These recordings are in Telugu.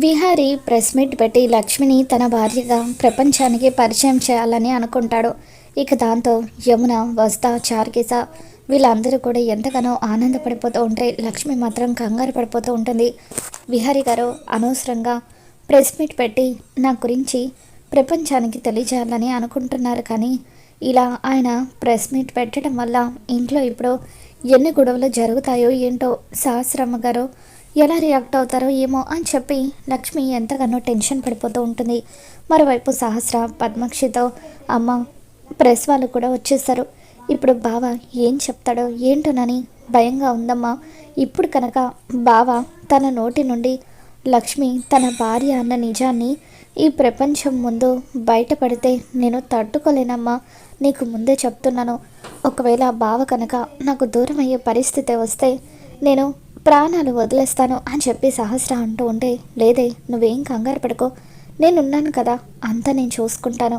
విహారీ ప్రెస్ మీట్ పెట్టి లక్ష్మిని తన భార్యగా ప్రపంచానికి పరిచయం చేయాలని అనుకుంటాడు. ఇక దాంతో యమున, వస్తా, చార్కిస వీళ్ళందరూ కూడా ఎంతగానో ఆనందపడిపోతూ ఉంటే లక్ష్మి మాత్రం కంగారు పడిపోతూ ఉంటుంది. విహారీ గారు అనవసరంగా ప్రెస్ మీట్ పెట్టి నా గురించి ప్రపంచానికి తెలియజేయాలని అనుకుంటున్నారు, కానీ ఇలా ఆయన ప్రెస్ మీట్ పెట్టడం వల్ల ఇంట్లో ఇప్పుడు ఎన్ని గొడవలు జరుగుతాయో ఏంటో, సహస్రమ్మ గారు ఎలా రియాక్ట్ అవుతారో ఏమో అని చెప్పి లక్ష్మి ఎంతగానో టెన్షన్ పడిపోతూ ఉంటుంది. మరోవైపు సహస్ర పద్మాక్షితో అమ్మ ప్రెస్ వాళ్ళు కూడా వచ్చేస్తారు, ఇప్పుడు బావ ఏం చెప్తాడో ఏంటోనని భయంగా ఉందమ్మా. ఇప్పుడు కనుక బావ తన నోటి నుండి లక్ష్మి తన భార్య అన్న నిజాన్ని ఈ ప్రపంచం ముందు బయటపడితే నేను తట్టుకోలేనమ్మా, నీకు ముందే చెప్తున్నాను. ఒకవేళ బావ కనుక నాకు దూరం అయ్యే పరిస్థితి వస్తే నేను ప్రాణాలు వదిలేస్తాను అని చెప్పి సహస్ర అంటూ ఉంటే, లేదే నువ్వేం కంగారు పడుకో, నేనున్నాను కదా, అంతా నేను చూసుకుంటాను.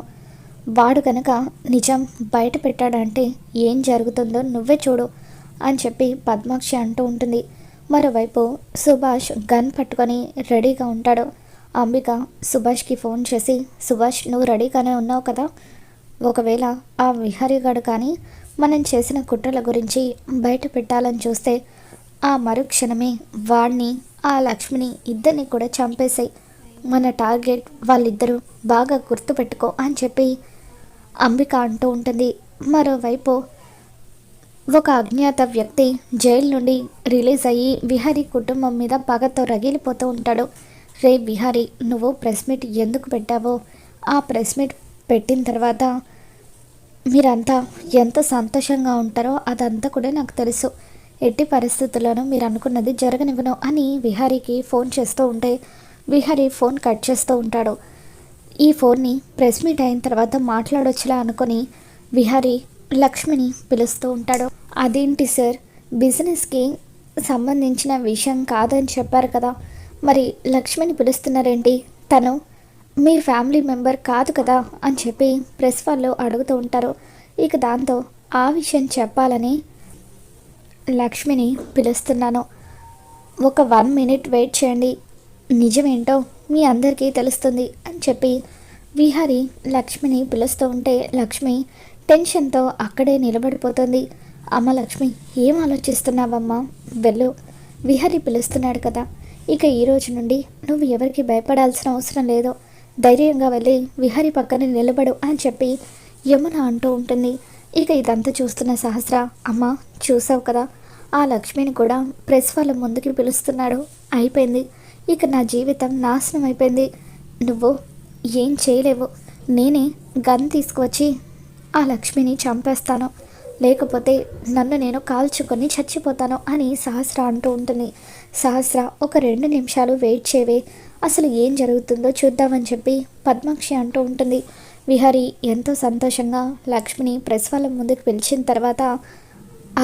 వాడు కనుక నిజం బయట పెట్టాడంటే ఏం జరుగుతుందో నువ్వే చూడు అని చెప్పి పద్మాక్షి అంటూ ఉంటుంది. మరోవైపు సుభాష్ గన్ పట్టుకొని రెడీగా ఉంటాడు. అంబిక సుభాష్కి ఫోన్ చేసి, సుభాష్ నువ్వు రెడీగానే ఉన్నావు కదా, ఒకవేళ ఆ విహారీగాడు కానీ మనం చేసిన కుట్రల గురించి బయట పెట్టాలని చూస్తే ఆ మరుక్షణమే వాడిని, ఆ లక్ష్మిని ఇద్దరిని కూడా చంపేశాయి. మన టార్గెట్ వాళ్ళిద్దరూ, బాగా గుర్తుపెట్టుకో అని చెప్పి అంబిక అంటూ ఉంటుంది. మరోవైపు ఒక అజ్ఞాత వ్యక్తి జైలు నుండి రిలీజ్ అయ్యి విహారీ కుటుంబం మీద పగతో రగిలిపోతూ ఉంటాడు. రే విహారీ, నువ్వు ప్రెస్ మీట్ ఎందుకు పెట్టావో, ఆ ప్రెస్ మీట్ పెట్టిన తర్వాత మీరంతా ఎంత సంతోషంగా ఉంటారో అదంతా కూడా నాకు తెలుసు. ఎట్టి పరిస్థితుల్లోనూ మీరు అనుకున్నది జరగనివ్వను అని విహారీకి ఫోన్ చేస్తూ ఉంటే విహారీ ఫోన్ కట్ చేస్తూ ఉంటాడు. ఈ ఫోన్ని ప్రెస్ మీట్ అయిన తర్వాత మాట్లాడొచ్చులా అనుకొని విహారీ లక్ష్మిని పిలుస్తూ ఉంటాడు. అదేంటి సార్, బిజినెస్కి సంబంధించిన విషయం కాదని చెప్పారు కదా, మరి లక్ష్మిని పిలుస్తున్నారేంటి, తను మీ ఫ్యామిలీ మెంబర్ కాదు కదా అని చెప్పి ప్రెస్ వాళ్ళు అడుగుతూ ఉంటారు. ఇక దాంతో ఆ విషయం చెప్పాలని లక్ష్మిని పిలుస్తున్నాను, ఒక 1 minute వెయిట్ చేయండి, నిజమేంటో మీ అందరికీ తెలుస్తుంది అని చెప్పి విహారీ లక్ష్మిని పిలుస్తూ ఉంటే లక్ష్మి టెన్షన్తో అక్కడే నిలబడిపోతుంది. అమ్మ లక్ష్మి, ఏం ఆలోచిస్తున్నావమ్మా, వెళ్ళు, విహారీ పిలుస్తున్నాడు కదా, ఇక ఈ రోజు నుండి నువ్వు ఎవరికి భయపడాల్సిన అవసరం లేదు, ధైర్యంగా వెళ్ళి విహారీ పక్కన నిలబడు అని చెప్పి యమున అంటూ ఉంటుంది. ఇక ఇదంతా చూస్తున్న సహస్ర, అమ్మ చూసావు కదా, ఆ లక్ష్మిని కూడా ప్రెస్ వాళ్ళ ముందుకి పిలుస్తున్నాడు, అయిపోయింది, ఇక నా జీవితం నాశనం అయిపోయింది, నువ్వు ఏం చేయలేవు, నేనే గన్ తీసుకువచ్చి ఆ లక్ష్మిని చంపేస్తాను, లేకపోతే నన్ను నేను కాల్చుకొని చచ్చిపోతాను అని సహస్ర అంటూ ఉంటుంది. సహస్ర, ఒక 2 నిమిషాలు వెయిట్ చేయవే, అసలు ఏం జరుగుతుందో చూద్దామని చెప్పి పద్మాక్షి అంటూ ఉంటుంది. విహారీ ఎంతో సంతోషంగా లక్ష్మిని ప్రెస్ వాళ్ళ ముందుకు పిలిచిన తర్వాత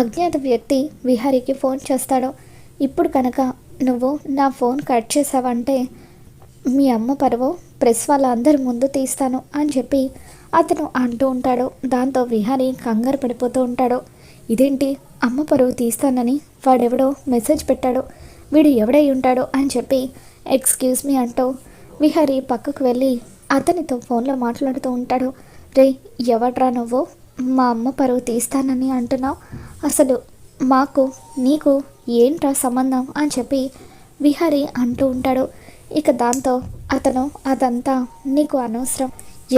అజ్ఞాత వ్యక్తి విహారీకి ఫోన్ చేస్తాడు. ఇప్పుడు కనుక నువ్వు నా ఫోన్ కట్ చేసావంటే మీ అమ్మ పరువు ప్రెస్ వాళ్ళ అందరి ముందు తీస్తాను అని చెప్పి అతను అంటూ ఉంటాడు. దాంతో విహారీ కంగారు పడిపోతూ ఉంటాడు. ఇదేంటి, అమ్మ పరువు తీస్తానని వాడెవడో మెసేజ్ పెట్టాడు, వీడు ఎవడై ఉంటాడో అని చెప్పి ఎక్స్క్యూజ్ మీ అంటూ విహారీ పక్కకు వెళ్ళి అతనితో ఫోన్లో మాట్లాడుతూ ఉంటాడు. రే ఎవడ్రా నువ్వు, మా అమ్మ పరువు తీస్తానని అంటున్నావు, అసలు మాకు నీకు ఏంట్రా సంబంధం అని చెప్పి విహారీ అంటూ ఉంటాడు. ఇక దాంతో అతను, అదంతా నీకు అనవసరం,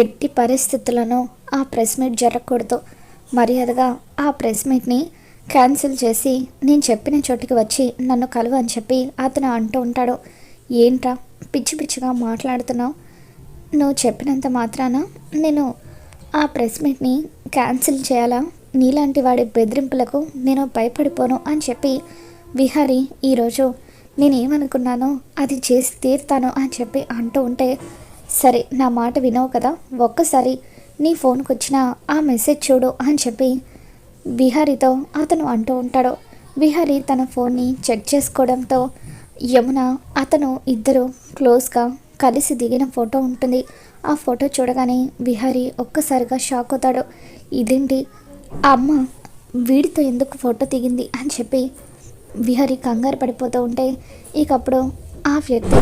ఎట్టి పరిస్థితులను ఆ ప్రెస్ మీట్ జరగకూడదు, మర్యాదగా ఆ ప్రెస్ మీట్ని క్యాన్సిల్ చేసి నేను చెప్పిన చోటికి వచ్చి నన్ను కలువు అని చెప్పి అతను అంటూ ఉంటాడు. ఏంట్రా పిచ్చి పిచ్చిగా మాట్లాడుతున్నావు, నువ్వు చెప్పినంత మాత్రాన నేను ఆ ప్రెస్ మీట్ని క్యాన్సిల్ చేయాలా, నీలాంటి వాడి బెదిరింపులకు నేను భయపడిపోను అని చెప్పి విహారీ ఈరోజు నేనేమనుకున్నానో అది చేసి తీరుతాను అని చెప్పి అంటూ ఉంటే, సరే నా మాట వినవు కదా, ఒక్కసారి నీ ఫోన్కి వచ్చిన ఆ మెసేజ్ చూడు అని చెప్పి విహారీతో అతను అంటూ ఉంటాడు. విహారీ తన ఫోన్ని చెక్ చేసుకోవడంతో యమున, అతను ఇద్దరు క్లోజ్గా కలిసి దిగిన ఫోటో ఉంటుంది. ఆ ఫోటో చూడగానే విహారీ ఒక్కసారిగా షాక్ అవుతాడు. ఇదేంటి, అమ్మ వీడితో ఎందుకు ఫోటో దిగింది అని చెప్పి విహారీ కంగారు పడిపోతూ ఉంటే, ఇకప్పుడు ఆ వ్యక్తి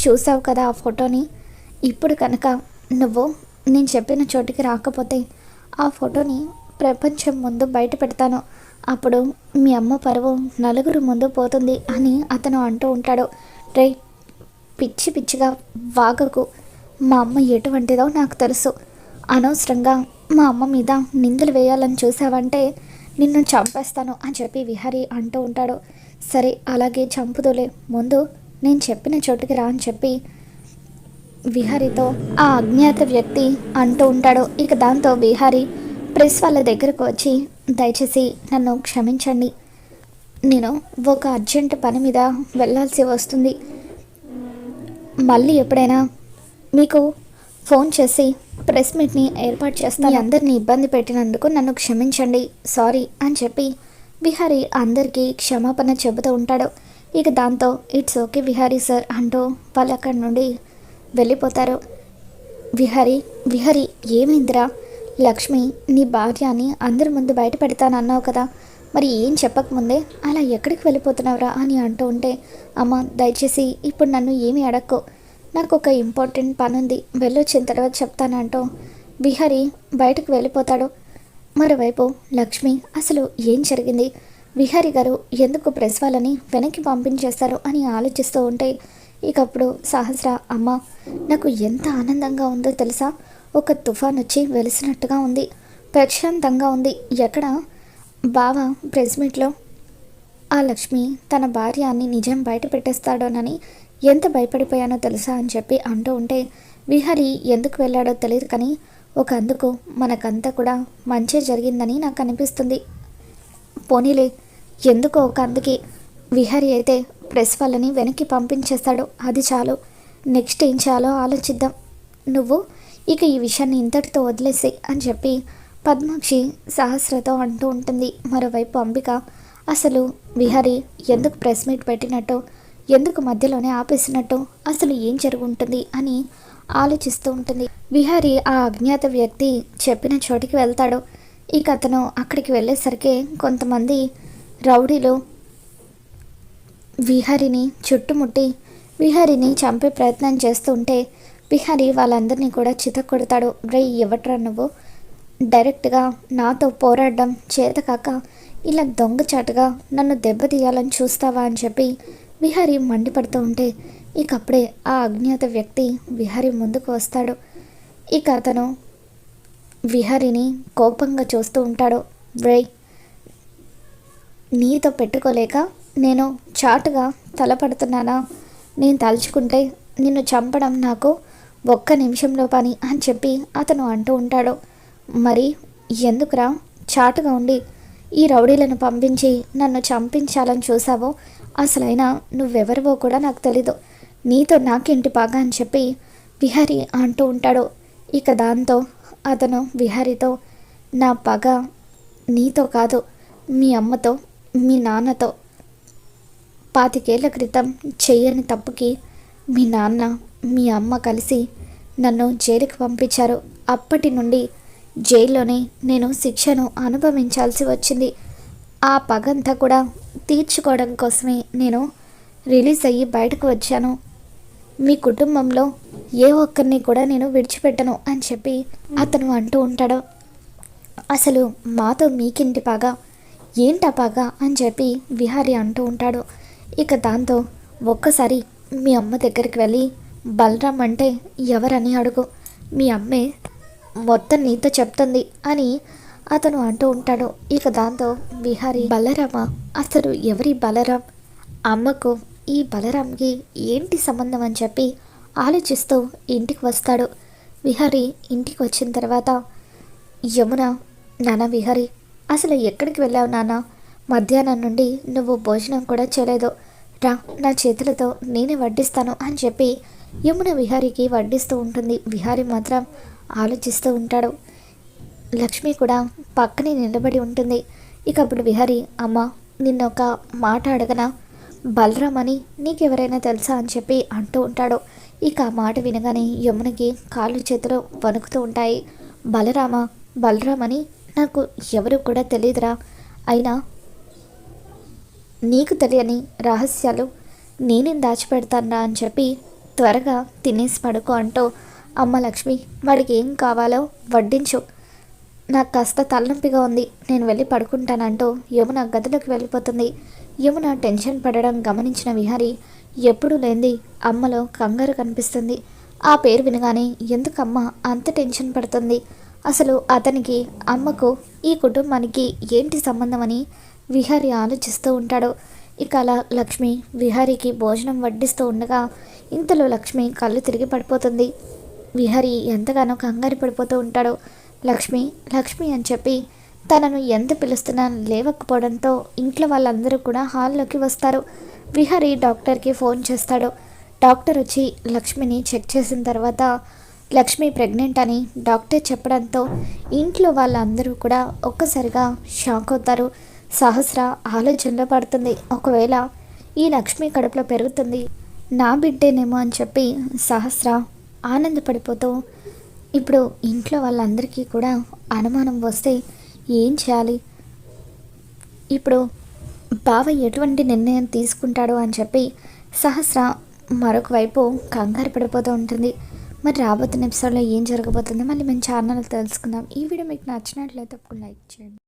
చూసావు కదా ఆ ఫోటోని. ఇప్పుడు కనుక నువ్వు నేను చెప్పిన చోటికి రాకపోతే ఆ ఫోటోని ప్రపంచం ముందు బయట పెడతాను. అప్పుడు మీ అమ్మ పరువు నలుగురు ముందు పోతుంది అని అతను అంటూ ఉంటాడు. రే, పిచ్చి పిచ్చిగా వాగకు. మా అమ్మ ఎటువంటిదో నాకు తెలుసు. అనవసరంగా మా అమ్మ మీద నిందలు వేయాలని చూసావంటే నిన్ను చంపేస్తాను అని చెప్పి విహారీ అంటూ ఉంటాడు. సరే, అలాగే చంపుదులే, ముందు నేను చెప్పిన చోటుకి రా అని చెప్పి విహారీతో ఆ అజ్ఞాత వ్యక్తి అంటూ ఉంటాడు. ఇక దాంతో విహారీ ప్రెస్ వాళ్ళ దగ్గరకు వచ్చి, దయచేసి నన్ను క్షమించండి, నేను ఒక అర్జెంట్ పని మీద వెళ్ళాల్సి వస్తుంది. మళ్ళీ ఎప్పుడైనా మీకు ఫోన్ చేసి ప్రెస్ మీట్ని ఏర్పాటు చేస్తాను. అందరినీ ఇబ్బంది పెట్టినందుకు నన్ను క్షమించండి, సారీ అని చెప్పి విహారీ అందరికీ క్షమాపణ చెబుతూ ఉంటాడు. ఇక దాంతో ఇట్స్ ఓకే విహారీ సార్ అంటూ వాళ్ళు అక్కడి నుండి వెళ్ళిపోతారు. విహారీ ఏమైందిరా? లక్ష్మి నీ భార్య అని అందరి ముందు బయట పెడతానన్నావు కదా, మరి ఏం చెప్పకముందే అలా ఎక్కడికి వెళ్ళిపోతున్నావురా అని అంటూ ఉంటే, అమ్మ దయచేసి ఇప్పుడు నన్ను ఏమీ అడక్కు, నాకు ఒక ఇంపార్టెంట్ పని ఉంది, వెళ్ళొచ్చిన తర్వాత చెప్తానంటూ విహారీ బయటకు వెళ్ళిపోతాడు. మరోవైపు లక్ష్మి అసలు ఏం జరిగింది, విహారీ గారు ఎందుకు ప్రెస్ వాళ్ళని వెనక్కి పంపించేస్తారు అని ఆలోచిస్తూ ఉంటే, ఇకప్పుడు సహస్ర, అమ్మ నాకు ఎంత ఆనందంగా ఉందో తెలుసా, ఒక తుఫాన్ వచ్చి వెలిసినట్టుగా ఉంది, ప్రశాంతంగా ఉంది. ఎక్కడ బావ ప్రెస్ మీట్లో ఆ లక్ష్మి తన భార్య అని నిజం బయట పెట్టేస్తాడోనని ఎంత భయపడిపోయానో తెలుసా అని చెప్పి అంటూ ఉంటే, విహారీ ఎందుకు వెళ్ళాడో తెలియదు కానీ ఒక అందుకు మనకంతా కూడా మంచి జరిగిందని నాకు అనిపిస్తుంది. పోనీలే, ఎందుకో ఒక అందుకి విహారీ అయితే ప్రెస్ వాళ్ళని వెనక్కి పంపించేస్తాడు, అది చాలు, నెక్స్ట్ ఏం చేయాలో ఆలోచిద్దాం. నువ్వు ఇక ఈ విషయాన్ని ఇంతటితో వదిలేసి అని చెప్పి పద్మాక్షి సహస్రతో అంటూ ఉంటుంది. మరోవైపు అంబిక అసలు విహారీ ఎందుకు ప్రెస్ మీట్ పెట్టినట్టు, ఎందుకు మధ్యలోనే ఆపేసినట్టు, అసలు ఏం జరుగుంటుంది అని ఆలోచిస్తూ ఉంటుంది. విహారీ ఆ అజ్ఞాత వ్యక్తి చెప్పిన చోటికి వెళ్తాడు. ఇక అతను అక్కడికి వెళ్ళేసరికి కొంతమంది రౌడీలు విహారీని చుట్టుముట్టి విహారీని చంపే ప్రయత్నం చేస్తూ ఉంటే విహారీ వాళ్ళందరినీ కూడా చితక్కొడతాడు. రే, ఇవ్వట్రా నువ్వు, డైరెక్ట్గా నాతో పోరాడడం చేతకాక ఇలా దొంగచాటుగా నన్ను దెబ్బతీయాలని చూస్తావా అని చెప్పి విహారీ మండిపడుతూ ఉంటే, ఇక అప్పుడే ఆ అజ్ఞాత వ్యక్తి విహారీ ముందుకు వస్తాడు. ఇక అతను విహారీని కోపంగా చూస్తూ ఉంటాడు. రే, నీతో పెట్టుకోలేక నేను చాటుగా తలపడుతున్నానా, నేను తలుచుకుంటే నిన్ను చంపడం నాకు ఒక్క నిమిషంలో పని అని చెప్పి అతను అంటూ ఉంటాడు. మరి ఎందుకురా చాటుగా ఉండి ఈ రౌడీలను పంపించి నన్ను చంపించాలని చూసావో, అసలైనా నువ్వెవరివో కూడా నాకు తెలీదు, నీతో నాకేంటి పాగా అని చెప్పి విహారీ అంటూ ఉంటాడు. ఇక దాంతో అతను విహారీతో, నా పగ నీతో కాదు, మీ అమ్మతో, మీ నాన్నతో. 25 ఏళ్ల క్రితం చెయ్యని తప్పుకి మీ నాన్న మీ అమ్మ కలిసి నన్ను జైలుకి పంపించారు. అప్పటి నుండి జైల్లోనే నేను శిక్షను అనుభవించాల్సి వచ్చింది. ఆ పగంతా కూడా తీర్చుకోవడం కోసమే నేను రిలీజ్ అయ్యి బయటకు వచ్చాను. మీ కుటుంబంలో ఏ ఒక్కరిని కూడా నేను విడిచిపెట్టను అని చెప్పి అతను అంటూ ఉంటాడు. అసలు మాతో మీకింటి పగ, ఏంటా పగ అని చెప్పి విహారీ అంటూ ఉంటాడు. ఇక దాంతో ఒక్కసారి మీ అమ్మ దగ్గరికి వెళ్ళి బలరాం అంటే ఎవరని అడుగు, మీ అమ్మే మొత్తం నీతో చెప్తుంది అని అతను అంటూ ఉంటాడు. ఇక దాంతో విహారీ, బలరామా, అసలు ఎవరి బలరాం, అమ్మకు ఈ బలరాంకి ఏంటి సంబంధం అని చెప్పి ఆలోచిస్తూ ఇంటికి వస్తాడు. విహారీ ఇంటికి వచ్చిన తర్వాత యమున, నాన్న విహారీ అసలు ఎక్కడికి వెళ్ళావు నాన్న, మధ్యాహ్నం నుండి నువ్వు భోజనం కూడా చేయలేదు, రా నా చేతులతో నేనే వడ్డిస్తాను అని చెప్పి యమున విహారీకి వడ్డిస్తూ ఉంటుంది. విహారీ మాత్రం ఆలోచిస్తూ ఉంటాడు. లక్ష్మి కూడా పక్కనే నిలబడి ఉంటుంది. ఇక అప్పుడు విహారీ, అమ్మ నిన్న ఒక మాట అడగనా, బలరాం అని నీకెవరైనా తెలుసా అని చెప్పి అంటూ ఉంటాడు. ఇక ఆ మాట వినగానే యమునకి కాళ్ళు చేతులు వణుకుతూ ఉంటాయి. బలరాం అని నాకు ఎవరు కూడా తెలియదురా, అయినా నీకు తెలియని రహస్యాలు నేనేం దాచిపెడతానా అని చెప్పి త్వరగా తినేసి పడుకో అంటూ, అమ్మ లక్ష్మి వాడికి ఏం కావాలో వడ్డించు, నాకు కాస్త తలనొప్పిగా ఉంది, నేను వెళ్ళి పడుకుంటానంటూ యమున గదిలోకి వెళ్ళిపోతుంది. యమున టెన్షన్ పడడం గమనించిన విహారి ఎప్పుడూ లేనిది అమ్మలో కంగారు కనిపిస్తుంది. ఆ పేరు వినగానే ఎందుకమ్మ అంత టెన్షన్ పడుతుంది, అసలు అతనికి అమ్మకు ఈ కుటుంబానికి ఏంటి సంబంధం అని విహారి ఆలోచిస్తూ ఉంటాడు. ఇక అలా లక్ష్మి విహారీకి భోజనం వడ్డిస్తూ ఉండగా ఇంతలో లక్ష్మి కళ్ళు తిరిగి పడిపోతుంది. విహారీ ఎంతగానో కంగారు పడిపోతూ ఉంటాడు. లక్ష్మి లక్ష్మి అని చెప్పి తనను ఎంత పిలుస్తున్నా లేవకపోవడంతో ఇంట్లో వాళ్ళందరూ కూడా హాల్లోకి వస్తారు. విహారీ డాక్టర్కి ఫోన్ చేస్తాడు. డాక్టర్ వచ్చి లక్ష్మిని చెక్ చేసిన తర్వాత లక్ష్మి ప్రెగ్నెంట్ అని డాక్టర్ చెప్పడంతో ఇంట్లో వాళ్ళందరూ కూడా ఒక్కసారిగా షాక్ అవుతారు. సహస్ర ఆలోచనలో పడుతుంది. ఒకవేళ ఈ లక్ష్మి కడుపులో పెరుగుతుంది నా బిడ్డేనేమో అని చెప్పి సహస్ర ఆనందపడిపోతూ ఇప్పుడు ఇంట్లో వాళ్ళందరికీ కూడా అనుమానం వస్తే ఏం చేయాలి, ఇప్పుడు బావ ఎటువంటి నిర్ణయం తీసుకుంటాడు అని చెప్పి సహస్ర మరొక వైపు కంగారు పడిపోతూ ఉంటుంది. మరి రాబోతున్న ఎపిసోడ్లో ఏం జరగబోతుంది మళ్ళీ మేము ఛానల్ తెలుసుకుందాం. ఈ వీడియో మీకు నచ్చినట్లయితే తప్పకుండా లైక్ చేయండి.